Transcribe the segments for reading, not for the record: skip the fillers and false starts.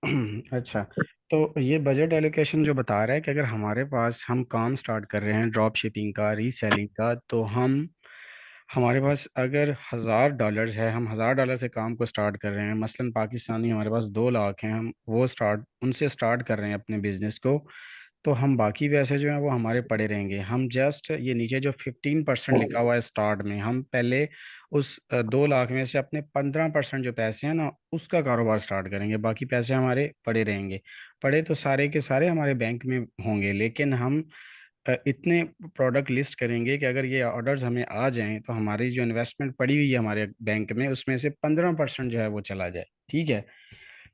अच्छा, तो ये बजट एलोकेशन जो बता रहा है कि अगर हमारे पास हम काम स्टार्ट कर रहे हैं ड्रॉप शिपिंग का, रीसेलिंग का, तो हम हमारे पास अगर $1,000 है, हम $1,000 से काम को स्टार्ट कर रहे हैं, मसलन पाकिस्तानी हमारे पास 2 लाख हैं, हम वो स्टार्ट उनसे स्टार्ट कर रहे हैं अपने बिजनेस को, तो हम बाकी पैसे जो हैं वो हमारे पड़े रहेंगे। हम जस्ट ये नीचे जो 15% लिखा हुआ है स्टार्ट में, हम पहले उस 2 लाख में से अपने 15% जो पैसे हैं ना उसका कारोबार स्टार्ट करेंगे, बाकी पैसे हमारे पड़े रहेंगे। पड़े तो सारे के सारे हमारे बैंक में होंगे, लेकिन हम इतने प्रोडक्ट लिस्ट करेंगे कि अगर ये ऑर्डर्स हमें आ जाएं तो हमारी जो इन्वेस्टमेंट पड़ी हुई है हमारे बैंक में उसमें से 15% जो है वो चला जाए। ठीक है,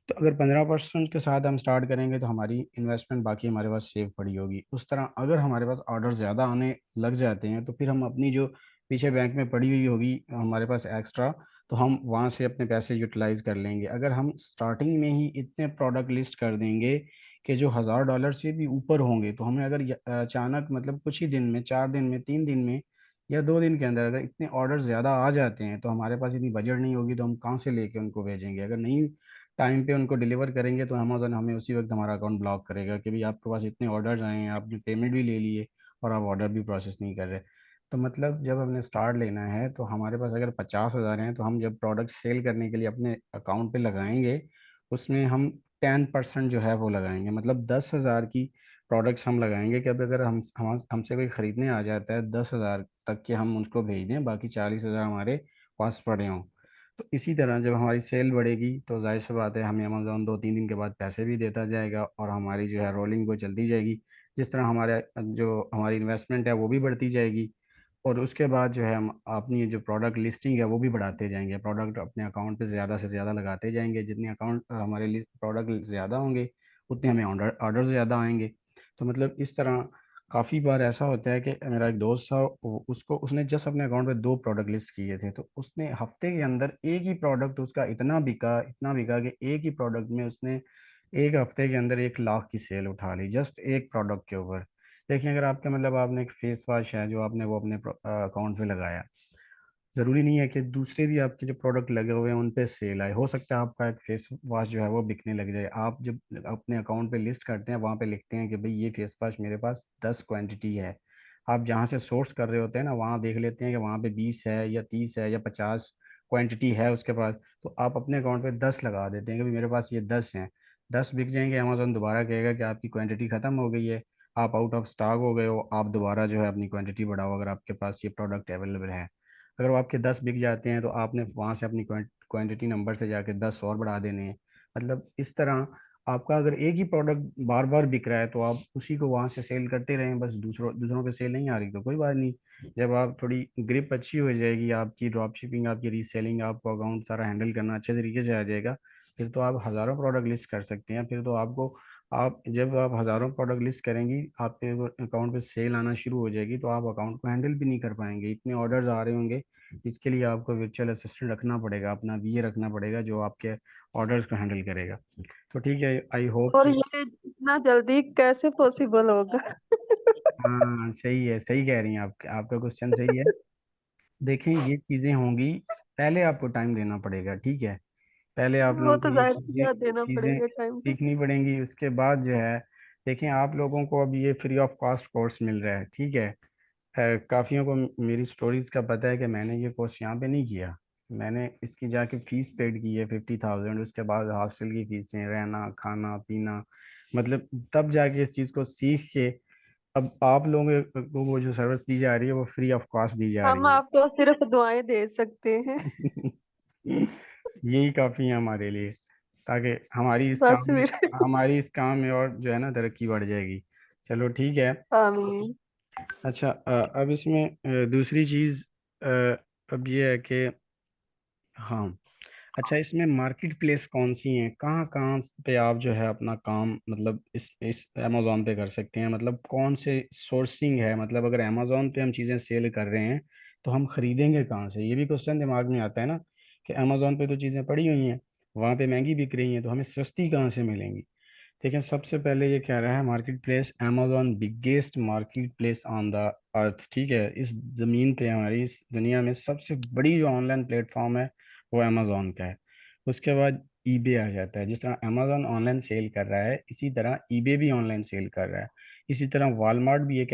तो अगर 15% के साथ हम स्टार्ट करेंगे तो हमारी इन्वेस्टमेंट बाकी हमारे पास सेव पड़ी होगी। उस तरह अगर हमारे पास ऑर्डर ज़्यादा आने लग जाते हैं तो फिर हम अपनी जो पीछे बैंक में पड़ी हुई होगी हमारे पास एक्स्ट्रा, तो हम वहाँ से अपने पैसे यूटिलाइज कर लेंगे। अगर हम स्टार्टिंग में ही इतने प्रोडक्ट लिस्ट कर देंगे कि जो $1,000 से भी ऊपर होंगे, तो हमें अगर अचानक मतलब कुछ ही दिन में, 4 दिन में, 3 दिन में या 2 दिन के अंदर अगर इतने ऑर्डर ज़्यादा आ जाते हैं तो हमारे पास इतनी बजट नहीं होगी, तो हम कहाँ से लेके उनको भेजेंगे? अगर नहीं टाइम पे उनको डिलीवर करेंगे तो अमेजोन हमें उसी वक्त हमारा अकाउंट ब्लॉक करेगा कि भाई आपके पास इतने ऑर्डर्स आए हैं, आपने पेमेंट भी ले लिए और आप ऑर्डर भी प्रोसेस नहीं कर रहे। तो मतलब जब हमने स्टार्ट लेना है तो हमारे पास अगर 50,000 हैं तो हम जब प्रोडक्ट सेल करने के लिए अपने अकाउंट पे लगाएंगे उसमें हम 10% जो है वो लगाएंगे, मतलब 10,000 की प्रोडक्ट्स हम लगाएंगे कि अब अगर हमसे कोई ख़रीदने आ जाता है 10,000 तक के हम उसको भेज दें, बाकी 40,000 हमारे पास पड़े हों। तो इसी तरह जब हमारी सेल बढ़ेगी तो जाहिर सी बात है हमें अमेज़ोन 2-3 दिन के बाद पैसे भी देता जाएगा और हमारी जो है रोलिंग वो चलती जाएगी। जिस तरह हमारे जो हमारी इन्वेस्टमेंट है वो भी बढ़ती जाएगी और उसके बाद जो है हम अपनी जो प्रोडक्ट लिस्टिंग है वो भी बढ़ाते जाएंगे, प्रोडक्ट अपने अकाउंट पे ज़्यादा से ज़्यादा लगाते जाएंगे। जितने अकाउंट हमारे लिस्ट प्रोडक्ट ज़्यादा होंगे उतने हमें ऑर्डर ज़्यादा आएंगे। तो मतलब इस तरह काफ़ी बार ऐसा होता है कि मेरा एक दोस्त था, उसको उसने जस्ट अपने अकाउंट पे 2 प्रोडक्ट लिस्ट किए थे, तो उसने हफ्ते के अंदर एक ही प्रोडक्ट उसका इतना बिका कि एक ही प्रोडक्ट में उसने एक हफ्ते के अंदर 1 लाख की सेल उठा ली, जस्ट एक प्रोडक्ट के ऊपर। देखिए अगर आपके मतलब आपने एक फेस वॉश है जो आपने वो अपने अकाउंट पे लगाया, ज़रूरी नहीं है कि दूसरे भी आपके जो प्रोडक्ट लगे हुए हैं उन पे सेल आए। हो सकता है आपका एक फेस वॉश जो है वो बिकने लग जाए। आप जब अपने अकाउंट पे लिस्ट करते हैं वहाँ पे लिखते हैं कि भाई ये फेस वॉश मेरे पास 10 क्वांटिटी है। आप जहाँ से सोर्स कर रहे होते हैं ना वहाँ देख लेते हैं कि वहाँ पे 20 है या 30 है या 50 क्वांटिटी है उसके पास, तो आप अपने अकाउंट पे 10 लगा देते हैं कि भाई मेरे पास ये 10 हैं। 10 बिक जाएंगे, अमेजोन दोबारा कहेगा कि आपकी क्वांटिटी ख़त्म हो गई है, आप आउट ऑफ स्टॉक हो गए हो, आप दोबारा जो है अपनी क्वांटिटी बढ़ाओ अगर आपके पास ये प्रोडक्ट अवेलेबल है। अगर वो आपके 10 बिक जाते हैं तो आपने वहाँ से अपनी क्वांटिटी नंबर से जाके 10 और बढ़ा देने हैं। मतलब इस तरह आपका अगर एक ही प्रोडक्ट बार बार बिक रहा है तो आप उसी को वहाँ से सेल करते रहें, बस दूसरों दूसरों पे सेल नहीं आ रही तो कोई बात नहीं। जब आप थोड़ी ग्रिप अच्छी हो जाएगी आपकी ड्रॉप शिपिंग, आपकी रीसेलिंग, आपको अकाउंट सारा हैंडल करना अच्छे तरीके से आ जाएगा, फिर तो आप हज़ारों प्रोडक्ट लिस्ट कर सकते हैं। फिर तो आपको आप जब आप हज़ारों प्रोडक्ट लिस्ट करेंगी आपके अकाउंट पे सेल आना शुरू हो जाएगी तो आप अकाउंट को हैंडल भी नहीं कर पाएंगे, इतने ऑर्डर्स आ रहे होंगे। इसके लिए आपको वर्चुअल असिस्टेंट रखना पड़ेगा, अपना वीए रखना पड़ेगा जो आपके ऑर्डर्स को हैंडल करेगा। तो ठीक है, आई होप और कि ये इतना जल्दी कैसे पॉसिबल होगा? हाँ सही है, सही कह रही हैं आप, आपका क्वेश्चन सही है। देखें ये चीज़ें होंगी, पहले आपको टाइम देना पड़ेगा। ठीक है, पहले आप वो लोगों को तो ये जाहिर सी चीज़ें बात देना चीज़ें पड़ेगा टाइम तो। सीखनी पड़ेंगी, उसके बाद जो है देखें आप लोगों को अब ये फ्री ऑफ कॉस्ट कोर्स मिल रहा है। ठीक है, काफ़ियों को मेरी स्टोरीज का पता है कि मैंने ये कोर्स यहाँ पे नहीं किया, मैंने इसकी जाके फीस पेड की है 50,000, उसके बाद हॉस्टल की फीसें, रहना खाना पीना, मतलब तब जाके इस चीज़ को सीख के अब आप लोगों को वो जो सर्विस दी जा रही है वो फ्री ऑफ कॉस्ट दी जा हम रही है। आपको सिर्फ दुआएं दे सकते हैं। यही काफ़ी है हमारे लिए, ताकि बस फिर। हमारी इस काम में और जो है ना तरक्की बढ़ जाएगी। चलो ठीक है। आमीन। अच्छा, अब इसमें दूसरी चीज़ अब ये है कि हाँ, अच्छा इसमें मार्केट प्लेस कौन सी हैं, कहाँ कहाँ पे आप जो है अपना काम मतलब इस अमेज़ोन पे कर सकते हैं, मतलब कौन से सोर्सिंग है, मतलब अगर अमेज़ोन पे हम चीज़ें सेल कर रहे हैं तो हम खरीदेंगे कहाँ से, ये भी क्वेश्चन दिमाग में आता है ना कि अमेज़ोन पे तो चीज़ें पड़ी हुई हैं, वहाँ पे महंगी बिक रही हैं, तो हमें सस्ती कहाँ से मिलेंगी। देखिए सबसे पहले ये कह रहा है market place Amazon biggest market place on the earth. ठीक है, इस ज़मीन पे हमारी इस दुनिया में सबसे बड़ी जो ऑनलाइन प्लेटफॉर्म है वो अमेज़ोन का है। उसके बाद ईबे आ जाता है। जिस तरह अमेजोन ऑनलाइन सेल कर रहा है, इसी तरह ईबे भी ऑनलाइन सेल कर रहा है। इसी तरह वॉलमार्ट भी एक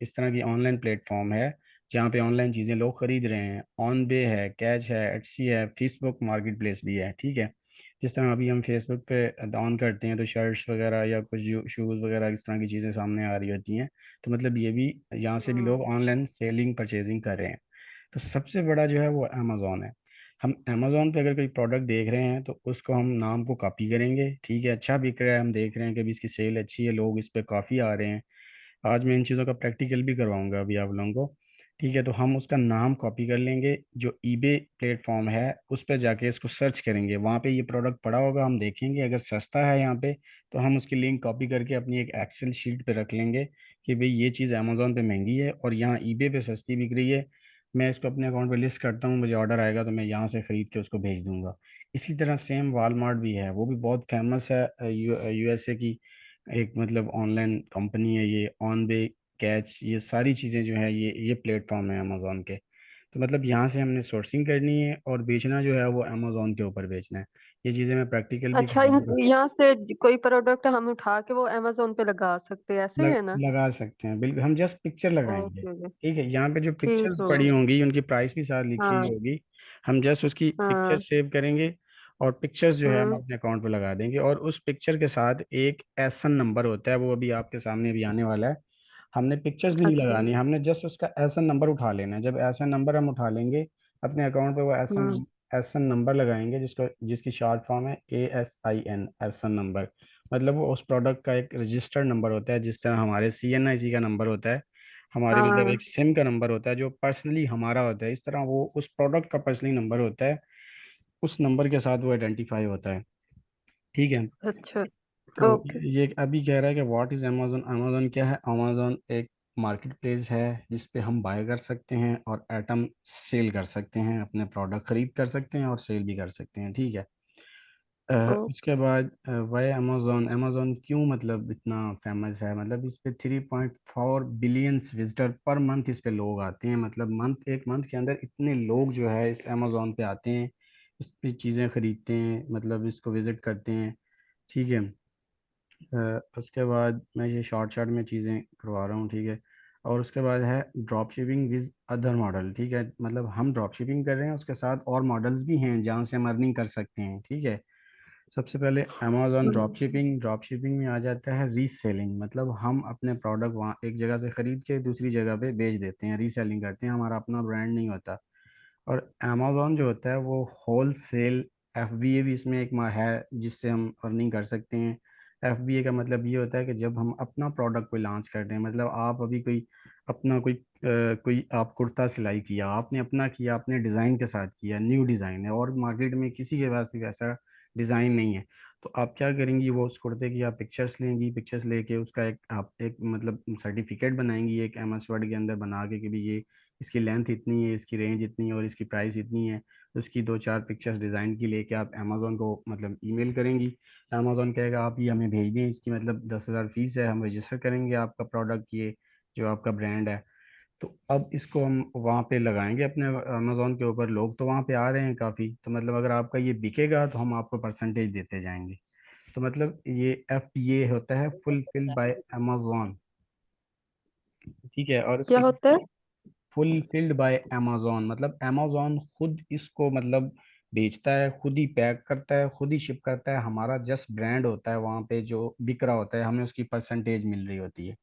इस तरह की ऑनलाइन प्लेटफॉर्म है जहाँ पे ऑनलाइन चीज़ें लोग खरीद रहे हैं। ऑन बे है, कैच है, एटसी है, फेसबुक मार्केट प्लेस भी है। ठीक है। जिस तरह अभी हम फेसबुक पे ऑन करते हैं तो शर्ट्स वगैरह या कुछ शूज़ वगैरह इस तरह की चीज़ें सामने आ रही होती हैं। तो मतलब ये भी, यहाँ से भी लोग हम्म। ऑनलाइन सेलिंग परचेजिंग कर रहे हैं। तो सबसे बड़ा जो है वो अमेजोन है। हम अमेजोन पे अगर कोई प्रोडक्ट देख रहे हैं तो उसको हम नाम को कॉपी करेंगे। ठीक है, अच्छा बिक रहा है, हम देख रहे हैं कि अभी इसकी सेल अच्छी है, लोग इस पे काफ़ी आ रहे हैं। आज मैं इन चीज़ों का प्रैक्टिकल भी करवाऊंगा अभी आप लोगों को। ठीक है, तो हम उसका नाम कॉपी कर लेंगे, जो ईबे प्लेटफॉर्म है उस पर जाके इसको सर्च करेंगे, वहाँ पे ये प्रोडक्ट पड़ा होगा, हम देखेंगे अगर सस्ता है यहाँ पे तो हम उसकी लिंक कॉपी करके अपनी एक एक्सेल शीट पे रख लेंगे कि भाई ये चीज़ अमेजोन पे महंगी है और यहाँ ईबे पे सस्ती बिक रही है। मैं इसको अपने अकाउंट पे लिस्ट करता हूँ, मुझे ऑर्डर आएगा तो मैं यहाँ से ख़रीद के उसको भेज दूंगा। इसी तरह सेम वालमार्ट भी है, वो भी बहुत फेमस है, यूएसए की एक मतलब ऑनलाइन कंपनी है ये। ऑन बे, कैच, ये सारी चीज़ें जो है ये प्लेटफॉर्म है अमेजोन के। तो मतलब यहाँ से हमने सोर्सिंग करनी है और बेचना जो है वो अमेजोन के ऊपर बेचना है। ये चीज़ें मैं प्रैक्टिकल भी अच्छा, करवाऊंगा। यहाँ से कोई प्रोडक्ट हम उठा के वो अमेजोन पे लगा सकते हैं, ऐसे ही है ना? लगा सकते हैं बिल्कुल, हम जस्ट पिक्चर लगाएंगे। Okay okay. ठीक है, यहाँ पे जो ठीक पिक्चर्स है। पड़ी होंगी उनकी प्राइस भी साथ लिखी हुई हाँ होगी। हम जस्ट उसकी पिक्चर हाँ। सेव करेंगे और पिक्चर्स जो है हम हम्म। अपने अकाउंट पे लगा देंगे। और उस पिक्चर के साथ एक एसन नंबर होता है, वो अभी आपके सामने भी आने वाला है। हमने पिक्चर्स भी नहीं अच्छा। लगानी, हमने जस्ट उसका एसन नंबर उठा लेना है। जब एसन नंबर हम उठा लेंगे अपने अकाउंट पे, वो हम्म। एसन एसन नंबर लगाएंगे, जिसकी शॉर्ट फॉर्म है ASIN, एसन नंबर। मतलब वो उस प्रोडक्ट का एक रजिस्टर्ड नंबर होता है, जिस तरह हमारे CNIC का नंबर होता है, हमारे मतलब हाँ। एक सिम का नंबर होता है जो पर्सनली हमारा होता है, इस तरह वो उस प्रोडक्ट का पर्सनली नंबर होता है। उस नंबर के साथ वो आइडेंटिफाई होता है। ठीक है। अच्छा। तो ओके। ये अभी कह रहा है कि व्हाट इज़ अमेजोन। अमेजोन क्या है? अमेजोन एक मार्केट प्लेस है जिस पे हम बाय कर सकते हैं और आइटम सेल कर सकते हैं, अपने प्रोडक्ट खरीद कर सकते हैं और सेल भी कर सकते हैं। ठीक है। ओ। उसके बाद वाई अमेजोन, अमेजोन क्यों मतलब इतना फेमस है? मतलब इस पे 3.4 बिलियंस विजिटर पर मंथ इस पे लोग आते हैं। मतलब एक मंथ के अंदर इतने लोग जो है इस अमेजोन पे आते हैं, इस पे चीज़ें खरीदते हैं, मतलब इसको विजिट करते हैं। ठीक है। उसके बाद मैं ये शॉर्ट शॉर्ट में चीज़ें करवा रहा हूँ। ठीक है। और उसके बाद है drop shipping with other model. ठीक है, मतलब हम ड्रॉप शिपिंग कर रहे हैं, उसके साथ और मॉडल्स भी हैं जहाँ से हम अर्निंग कर सकते हैं। ठीक है। सबसे पहले अमेजोन ड्रॉप हम्म। शिपिंग। ड्रॉप शिपिंग में आ जाता है रीसेलिंग, मतलब हम अपने प्रोडक्ट वहाँ एक जगह से खरीद के दूसरी जगह पे बेच देते हैं, रीसेलिंग करते हैं, हमारा अपना ब्रांड नहीं होता। और अमेजोन जो होता है वो होल सेल, FBA भी इसमें एक है जिससे हम अर्निंग कर सकते हैं। FBA का मतलब ये होता है कि जब हम अपना प्रोडक्ट कोई लॉन्च करते हैं, मतलब आप अभी कोई अपना कोई आप कुर्ता सिलाई किया, आपने अपना किया, अपने डिज़ाइन के साथ किया, न्यू डिज़ाइन है और मार्केट में किसी के पास भी वैसा डिज़ाइन नहीं है, तो आप क्या करेंगी, वो उस कुर्ते की आप पिक्चर्स लेंगी, पिक्चर्स लेके उसका एक आप एक मतलब सर्टिफिकेट बनाएंगी एक MS वर्ड के अंदर बना के कि भी ये इसकी लेंथ इतनी है, इसकी रेंज इतनी है और इसकी प्राइस इतनी है। तो उसकी दो चार पिक्चर्स डिज़ाइन की लेके आप अमेज़ोन को मतलब ईमेल करेंगी। अमेज़ोन कहेगा आप ये हमें भेज दें, इसकी मतलब 10,000 फीस है, हम रजिस्टर करेंगे आपका प्रोडक्ट, ये जो आपका ब्रांड है। तो अब इसको हम वहाँ पे लगाएंगे अपने अमेज़ोन के ऊपर, लोग तो वहाँ पे आ रहे हैं काफ़ी, तो मतलब अगर आपका ये बिकेगा तो हम आपको परसेंटेज देते जाएंगे। तो मतलब ये FBA होता है, फुलफिल्ड बाय अमेज़ॉन। ठीक है। और क्या इसके होता है? फुलफिल्ड बाय अमेजोन, मतलब अमेजोन खुद इसको मतलब बेचता है, खुद ही पैक करता है, खुद ही शिप करता है, हमारा जस्ट ब्रांड होता है वहाँ पे जो बिक रहा होता है, हमें उसकी परसेंटेज मिल रही होती है।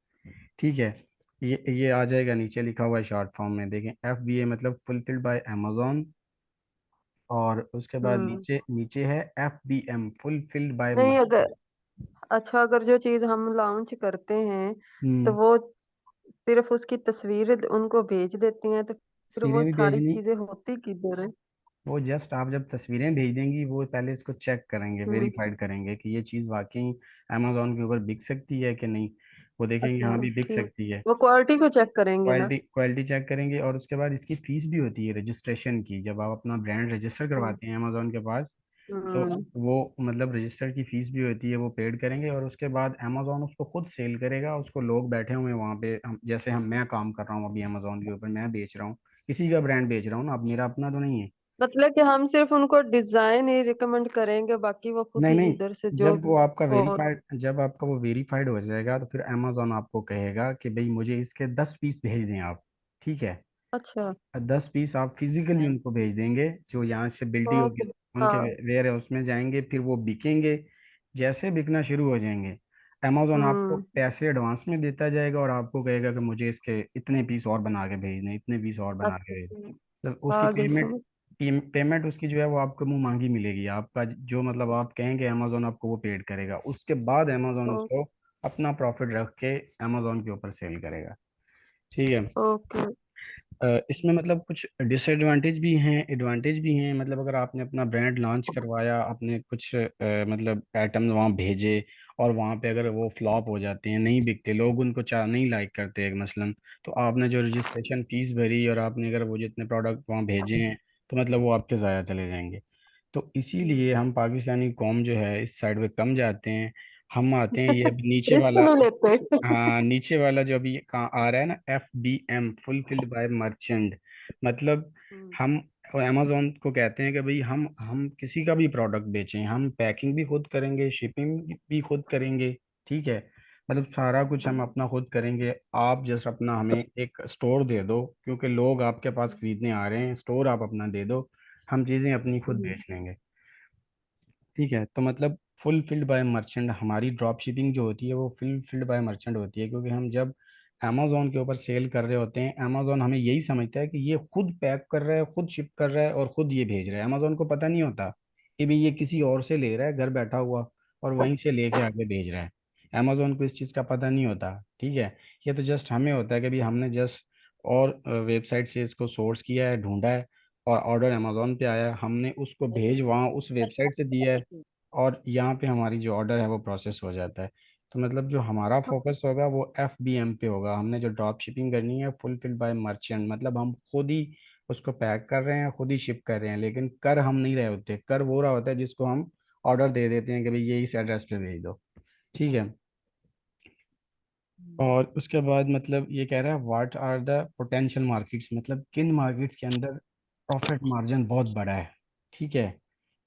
ठीक है। ये आ जाएगा नीचे लिखा हुआ है शॉर्ट फॉर्म में, देखें FBA मतलब फुलफिल्ड बाय अमेजोन। और उसके बाद हम्म। नीचे नीचे है FBM, फुलफिल्ड बाय नहीं, मर्चेंट। अगर अच्छा, अगर जो चीज हम लॉन्च करते हैं तो हम्म। वो सिर्फ उसकी तस्वीर उनको भेज देती हैं, तो फिर तस्वीरें वो भी सारी भेजनी, चीजें होती किधर है? वो जस्ट आप जब तस्वीरें भेज देंगी वो पहले इसको चेक करेंगे, हम्म। वेरीफाइड करेंगे कि ये चीज़ वाकई अमेजोन के ऊपर बिक सकती है कि नहीं। वो देखेंगे हाँ अच्छा। भी बिक ठीक। सकती है। वो क्वालिटी को चेक करेंगे ना? क्वालिटी क्वालिटी चेक करेंगे और उसके बाद इसकी फीस भी होती है रजिस्ट्रेशन की, जब आप अपना ब्रांड रजिस्टर हम्म। करवाते हैं अमेजोन के पास। तो हम्म। वो मतलब रजिस्टर की फीस भी होती है, वो पेड करेंगे और उसके बाद अमेजोन उसको खुद सेल करेगा। उसको लोग बैठे हुए हैं वहाँ पे, जैसे हम मैं काम कर रहा हूँ अभी अमेजोन के ऊपर, मैं बेच रहा हूँ, किसी का ब्रांड बेच रहा हूँ ना, अब मेरा अपना तो नहीं है। मतलब कि हम सिर्फ उनको डिजाइन ही रिकमेंड करेंगे, बाकी वो खुद नहीं ही नहीं, इधर से जो जब भी। वो आपका और वेरीफाइड जब आपका वो वेरीफाइड हो जाएगा तो फिर अमेजोन आपको कहेगा कि भाई मुझे इसके 10 पीस भेज दें आप। ठीक है। अच्छा। 10 पीस आप फिजिकली उनको भेज देंगे, जो यहाँ से बिल्टी होके ओके। उनके हाँ। वेयर हाउस में जाएंगे, फिर वो बिकेंगे। जैसे बिकना शुरू हो जाएंगे, अमेजोन आपको हम्म। पैसे एडवांस में देता जाएगा और आपको कहेगा कि मुझे इसके इतने पीस और बना के भेजने, इतने पीस और बना अच्छा के भेजने। अच्छा। मतलब उसकी आ गई पेमेंट समझ। पेमेंट उसकी जो है वो आपको मुंह मांगी मिलेगी। आपका जो मतलब आप कहेंगे अमेजोन आपको वो पेड करेगा, उसके बाद अमेजोन ओ- उसको अपना प्रॉफिट रख के अमेजोन के ऊपर सेल करेगा। ठीक है। ओके। इसमें मतलब कुछ डिसएडवांटेज भी हैं, एडवांटेज भी हैं। मतलब अगर आपने अपना ब्रांड लॉन्च करवाया, आपने कुछ मतलब आइटम वहाँ भेजे और वहाँ पे अगर वो फ्लॉप हो जाते हैं, नहीं बिकते, लोग उनको चाह नहीं लाइक करते एक मसलन, तो आपने जो रजिस्ट्रेशन फीस भरी और आपने अगर वो जितने प्रोडक्ट वहाँ भेजे हैं, तो मतलब वो आपके ज़ाया चले जाएंगे। तो इसीलिए हम पाकिस्तानी कौम जो है इस साइड पे कम जाते हैं। हम आते हैं ये अब नीचे रिस्क वाला। नहीं लेते। हाँ, नीचे वाला जो अभी कहाँ आ रहा है ना, FBM, फुलफिल्ड बाय मर्चेंट। मतलब हम्म। हम अमेजोन को कहते हैं कि भाई हम किसी का भी प्रोडक्ट बेचें, हम पैकिंग भी खुद करेंगे, शिपिंग भी खुद करेंगे। ठीक है। मतलब सारा कुछ हम हम्म। अपना खुद करेंगे। आप जस्ट अपना हमें एक स्टोर दे दो, क्योंकि लोग आपके पास खरीदने आ रहे हैं, स्टोर आप अपना दे दो, हम चीज़ें अपनी खुद हम्म। बेच लेंगे। ठीक है। तो मतलब फुलफिल्ड बाय मर्चेंट, हमारी ड्रॉप शिपिंग जो होती है वो फुलफिल्ड बाय मर्चेंट होती है, क्योंकि हम जब अमेजोन के ऊपर सेल कर रहे होते हैं, अमेजोन हमें यही समझता है कि ये खुद पैक कर रहा है, खुद शिप कर रहा है और खुद ये भेज रहा है। अमेजोन को पता नहीं होता कि भाई ये किसी और से ले रहा है घर बैठा हुआ और वहीं से लेके आगे भेज रहा है। अमेजोन को इस चीज़ का पता नहीं होता। ठीक है। ये तो जस्ट हमें होता है कि भाई हमने जस्ट और वेबसाइट से इसको सोर्स किया है, ढूंढा है, और ऑर्डर अमेजोन पे आया, हमने उसको भेज वहाँ उस वेबसाइट से दिया है, और यहाँ पे हमारी जो ऑर्डर है वो प्रोसेस हो जाता है। तो मतलब जो हमारा फोकस होगा वो FBM पे होगा। हमने जो ड्रॉप शिपिंग करनी है फुलफिल्ड बाय मर्चेंट, मतलब हम खुद ही उसको पैक कर रहे हैं, खुद ही शिप कर रहे हैं, लेकिन कर हम नहीं रहे होते। कर वो रहा होता है जिसको हम ऑर्डर दे देते हैं कि भाई ये इस एड्रेस पे भेज दो। ठीक है। और उसके बाद मतलब ये कह रहा है what are the potential markets, मतलब किन मार्केट्स के अंदर प्रॉफिट मार्जिन बहुत बड़ा है। ठीक है।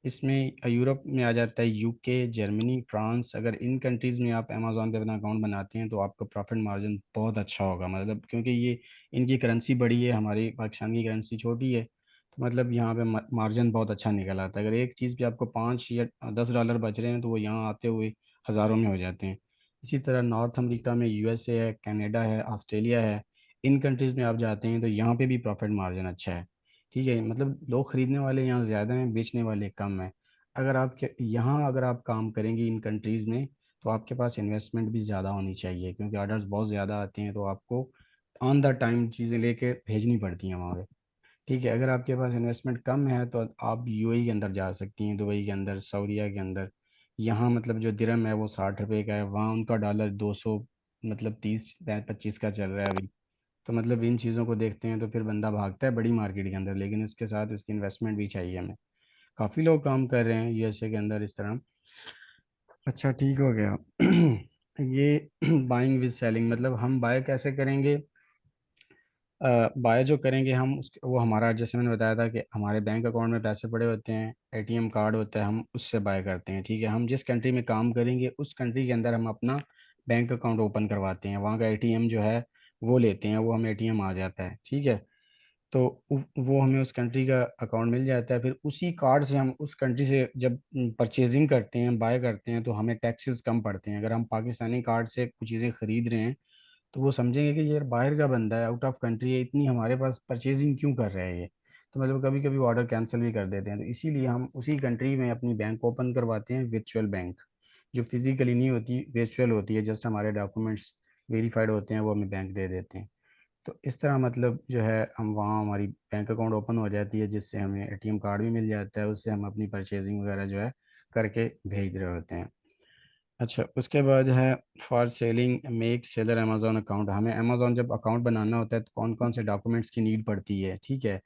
इसमें यूरोप में आ जाता है, UK, जर्मनी, फ्रांस। अगर इन कंट्रीज़ में आप अमेजोन पे अपना अकाउंट बनाते हैं तो आपका प्रॉफिट मार्जिन बहुत अच्छा होगा, मतलब क्योंकि ये इनकी करेंसी बड़ी है, हमारी पाकिस्तान की करेंसी छोटी है, तो मतलब यहाँ पे मार्जिन बहुत अच्छा निकल आता है। अगर एक चीज़ पे आपको 5 या 10 डॉलर बच रहे हैं तो वो यहाँ आते हुए हज़ारों में हो जाते हैं। इसी तरह नॉर्थ अमेरिका में USA है, कनाडा है, ऑस्ट्रेलिया है, इन कंट्रीज़ में आप जाते हैं तो यहाँ पे भी प्रॉफिट मार्जिन अच्छा है। ठीक है। मतलब लोग खरीदने वाले यहाँ ज़्यादा हैं, बेचने वाले कम हैं। अगर आप यहाँ अगर आप काम करेंगे इन कंट्रीज़ में, तो आपके पास इन्वेस्टमेंट भी ज़्यादा होनी चाहिए, क्योंकि ऑर्डर्स बहुत ज़्यादा आते हैं, तो आपको ऑन द टाइम चीज़ें लेके भेजनी पड़ती हैं वहाँ पे। ठीक है। अगर आपके पास इन्वेस्टमेंट कम है तो आप UAE के अंदर जा सकती हैं, दुबई के अंदर, सऊदीया के अंदर। यहाँ मतलब जो दिरहम है वो 60 रुपए का है, वहाँ उनका डॉलर 200, मतलब 30 25 का चल रहा है अभी। तो मतलब इन चीज़ों को देखते हैं तो फिर बंदा भागता है बड़ी मार्केट के अंदर, लेकिन उसके साथ उसकी इन्वेस्टमेंट भी चाहिए हमें। काफ़ी लोग काम कर रहे हैं USA के अंदर इस तरह। अच्छा, ठीक हो गया। ये बाइंग विद सेलिंग, मतलब हम बाय कैसे करेंगे। बाय जो करेंगे हम उस वो हमारा, जैसे मैंने बताया था कि हमारे बैंक अकाउंट में पैसे पड़े होते हैं, ATM कार्ड होता है, हम उससे बाय करते हैं। ठीक है। हम जिस कंट्री में काम करेंगे उस कंट्री के अंदर हम अपना बैंक अकाउंट ओपन करवाते हैं, वहाँ का ATM जो है वो लेते हैं, वो हमें ATM आ जाता है। ठीक है। तो वो हमें उस कंट्री का अकाउंट मिल जाता है, फिर उसी कार्ड से हम उस कंट्री से जब परचेजिंग करते हैं, बाय करते हैं, तो हमें टैक्सेस कम पड़ते हैं। अगर हम पाकिस्तानी कार्ड से कुछ चीज़ें खरीद रहे हैं तो वो समझेंगे कि ये यार बाहर का बंदा है, आउट ऑफ कंट्री है, इतनी हमारे पास परचेजिंग क्यों कर रहा है ये। तो मतलब कभी कभी ऑर्डर कैंसिल भी कर देते हैं, तो इसीलिए हम उसी कंट्री में अपनी बैंक ओपन करवाते हैं, वर्चुअल बैंक, जो फिजिकली नहीं होती, वर्चुअल होती है। जस्ट हमारे डॉक्यूमेंट्स वेरीफाइड होते हैं, वो हमें बैंक दे देते हैं। तो इस तरह मतलब जो है हम वहाँ हमारी बैंक अकाउंट ओपन हो जाती है, जिससे हमें ATM कार्ड भी मिल जाता है, उससे हम अपनी परचेजिंग वगैरह जो है करके भेज रहे होते हैं। अच्छा, उसके बाद है for selling make seller Amazon account. हमें अमेजोन जब अकाउंट बनाना होता है तो कौन कौन से डॉक्यूमेंट्स की नीड पड़ती है। ठीक है।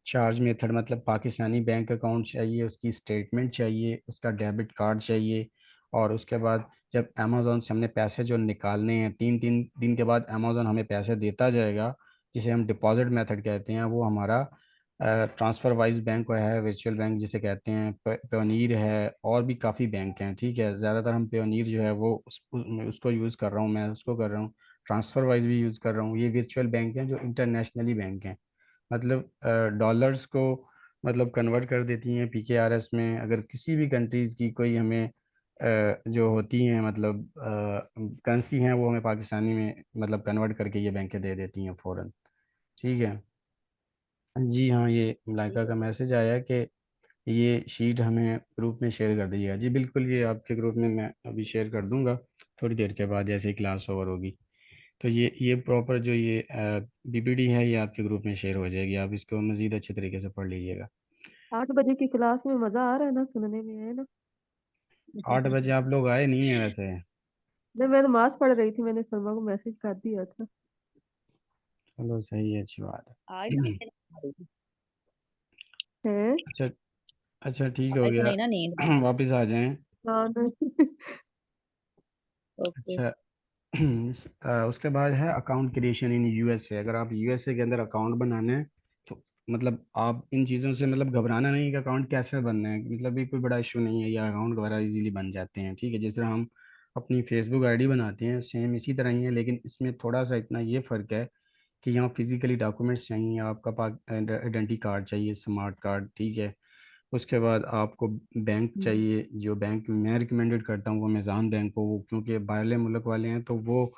चार्ज मेथड, मतलब पाकिस्तानी बैंक अकाउंट चाहिए, उसकी स्टेटमेंट चाहिए, उसका डेबिट कार्ड चाहिए। और उसके बाद जब अमेजोन से हमने पैसे जो निकालने हैं, 3 3 दिन के बाद अमेजोन हमें पैसे देता जाएगा, जिसे हम डिपॉजिट मेथड कहते हैं, वो हमारा ट्रांसफ़र वाइज बैंक है, वर्चुअल बैंक जिसे कहते हैं, पेयोनीर है, और भी काफ़ी बैंक हैं। ठीक है, ज़्यादातर हम पेयोनीर जो है वो उसको यूज़ कर रहा हूँ, मैं उसको कर रहा हूँ। ट्रांसफ़र वाइज भी यूज़ कर रहा हूँ। ये वर्चुअल बैंक हैं जो इंटरनेशनली बैंक हैं, मतलब डॉलर्स को मतलब कन्वर्ट कर देती हैं पीकेआरएस में। अगर किसी भी कंट्रीज़ की कोई हमें जो होती हैं मतलब करेंसी हैं, वो हमें पाकिस्तानी में मतलब कन्वर्ट करके ये बैंकें दे देती हैं फ़ौरन। ठीक है। जी हाँ, ये मलाइका का मैसेज आया है कि ये शीट हमें ग्रुप में शेयर कर दीजिएगा। जी बिल्कुल, ये आपके ग्रुप में मैं अभी शेयर कर दूंगा थोड़ी देर के बाद, जैसे ही क्लास ओवर होगी। तो ये प्रॉपर जो ये बीपीडी है, ये आपके ग्रुप में शेयर हो जाएगी। आप इसको मज़ीद अच्छे तरीके से पढ़ लीजिएगा। 8 बजे की क्लास में मजा आ रहा है ना, सुनने में है ना। 8 बजे आप लोग आए नहीं हैं वैसे। नहीं, मैं नमाज पढ़ रही थी, मैंने सलमा को मैसेज कर दिया था। चलो सही है, अच्छी बात आज है। नींद नहीं आ रही थी। है। अच्छा, अच्छा ठीक हो आज तो गया। नहीं ना नींद। वापस आ जाएं। हाँ नहीं। ओके। अच्छा। उसके बाद है अकाउंट क्रिएशन इन यूएसए। अगर आप यूएसए के अंदर अकाउंट बनाने हैं तो मतलब आप इन चीज़ों से मतलब घबराना नहीं कि अकाउंट कैसे बनना है, मतलब ये कोई बड़ा इशू नहीं है, या अकाउंट वगैरह इजीली बन जाते हैं। ठीक है, जिस तरह हम अपनी फेसबुक आईडी बनाते हैं सेम इसी तरह ही है, लेकिन इसमें थोड़ा सा इतना ये फ़र्क है कि यहाँ फिजिकली डॉक्यूमेंट्स चाहिए, आपका आइडेंटिटी कार्ड चाहिए, स्मार्ट कार्ड। ठीक है। उसके बाद आपको बैंक हम्म। चाहिए। जो बैंक मैं रिकमेंडेड करता हूँ वो अमेज़ॉन बैंक को, वो क्योंकि बाहरले मुल्क वाले हैं तो वो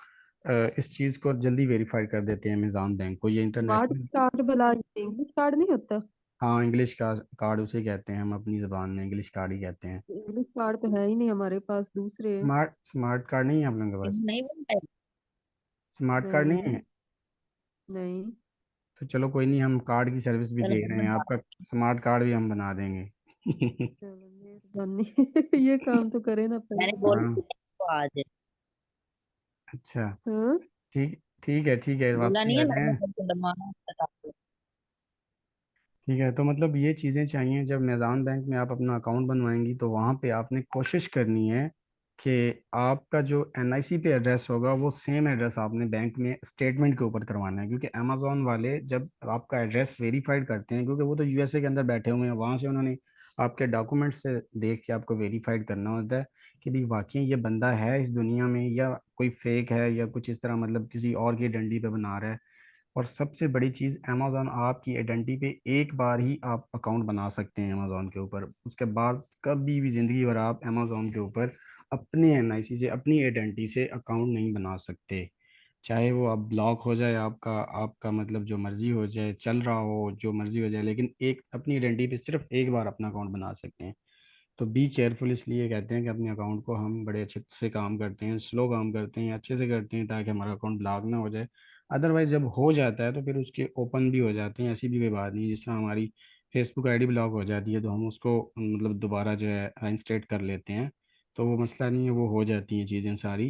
इस चीज़ को जल्दी वेरीफाई कर देते हैं अमेज़ॉन बैंक को। ये स्मार्ट इंटरनेशनल। कार्ड भला इंग्लिश कार्ड नहीं होता? हाँ, इंग्लिश का कार्ड उसे कहते हैं, हम अपनी ज़बान में इंग्लिश कार्ड ही कहते हैं। इंग्लिश कार्ड तो है ही नहीं हमारे पास, दूसरे हैं। स्मार्ट कार्ड नहीं है आप लोगों के पास? नहीं बनता है। स्मार्ट कार्ड नहीं नहीं। है? नहीं। तो चलो कोई नहीं, हम कार्ड की सर्विस भी चलो दे मैं रहे हैं, बनवा। आपका स्मार्ट कार्ड भी हम बना देंगे। चलो मेहरबानी। ये काम तो करे ना मैंने पहले। बोला हाँ। तो आज अच्छा। हाँ। ठीक, ठीक है, ठीक है, बोला वापसी नहीं आ है, जाएं। मैंने बोल बनवाना बता दो। ठीक है, तो मतलब ये चीज़ें चाहिए। जब अमेज़ॉन बैंक में आप अपना अकाउंट बनवाएंगी तो वहाँ पे आपने कोशिश करनी है कि आपका जो एनआईसी पे एड्रेस होगा वो सेम एड्रेस आपने बैंक में स्टेटमेंट के ऊपर करवाना है, क्योंकि अमेज़ॉन वाले जब आपका एड्रेस वेरीफाइड करते हैं, क्योंकि वो तो यूएसए के अंदर बैठे हुए हैं, वहाँ से उन्होंने आपके डॉक्यूमेंट से देख के आपको वेरीफाइड करना होता है कि भाई वाकई ये बंदा है इस दुनिया में, या कोई फेक है, या कुछ इस तरह मतलब किसी और की डंडी पे बना रहा है। और सबसे बड़ी चीज़, अमेज़ॉन आपकी आइडेंटिटी पे एक बार ही आप अकाउंट बना सकते हैं अमेज़ॉन के ऊपर। उसके बाद कभी भी ज़िंदगी भर आप अमेज़ॉन के ऊपर अपने एनआईसी से, अपनी आइडेंटिटी से अकाउंट नहीं बना सकते। चाहे वो अब ब्लॉक हो जाए आपका, आपका मतलब जो मर्ज़ी हो जाए, चल रहा हो जो मर्ज़ी हो जाए, लेकिन एक अपनी आइडेंटिटी पे सिर्फ एक बार अपना अकाउंट बना सकते हैं। तो बी केयरफुल, इसलिए कहते हैं कि अपने अकाउंट को हम बड़े अच्छे से काम करते हैं, स्लो काम करते हैं, अच्छे से करते हैं, ताकि हमारा अकाउंट ब्लॉक ना हो जाए। अदरवाइज़ जब हो जाता है तो फिर उसके ओपन भी हो जाते हैं, ऐसी भी कोई बात नहीं है। जिस तरह हमारी फेसबुक आईडी ब्लॉक हो जाती है तो हम उसको मतलब दोबारा जो है इंस्टेट कर लेते हैं, तो वो मसला नहीं है, वो हो जाती हैं चीज़ें सारी।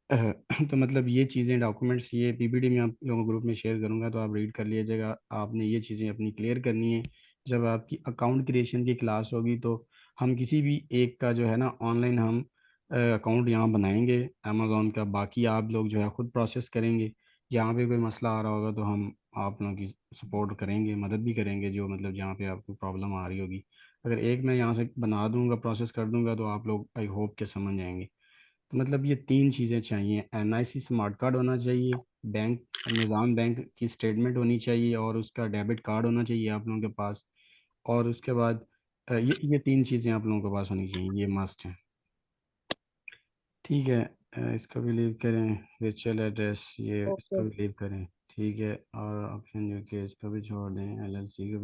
तो मतलब ये चीज़ें, डॉक्यूमेंट्स, ये पीपीटी में आप लोगों ग्रुप में शेयर करूँगा तो आप रीड कर लीजिएगा। आपने ये चीज़ें अपनी क्लियर करनी है। जब आपकी अकाउंट क्रिएशन की क्लास होगी तो हम किसी भी एक का जो है ना ऑनलाइन हम अकाउंट यहाँ बनाएंगे अमेज़ॉन का, बाकी आप लोग जो है ख़ुद प्रोसेस करेंगे। यहाँ पे कोई मसला आ रहा होगा तो हम आप लोगों की सपोर्ट करेंगे, मदद भी करेंगे, जो मतलब जहाँ पे आपको प्रॉब्लम आ रही होगी। अगर एक मैं यहाँ से बना दूँगा, प्रोसेस कर दूँगा, तो आप लोग आई होप के समझ जाएंगे। तो मतलब ये तीन चीज़ें चाहिए, एनआईसी स्मार्ट कार्ड होना चाहिए, बैंक अमेज़ॉन बैंक की स्टेटमेंट होनी चाहिए, और उसका डेबिट कार्ड होना चाहिए आप लोगों के पास। और उसके बाद ये तीन चीज़ें आप लोगों के पास होनी चाहिए, ये मस्ट है। ठीक है। इसको भी लीव करें, वर्चुअल एड्रेस ये ओके। इसको भी लीव करें। ठीक है, और ऑप्शन जो कि इसको भी छोड़ दें, एलएलसी को भी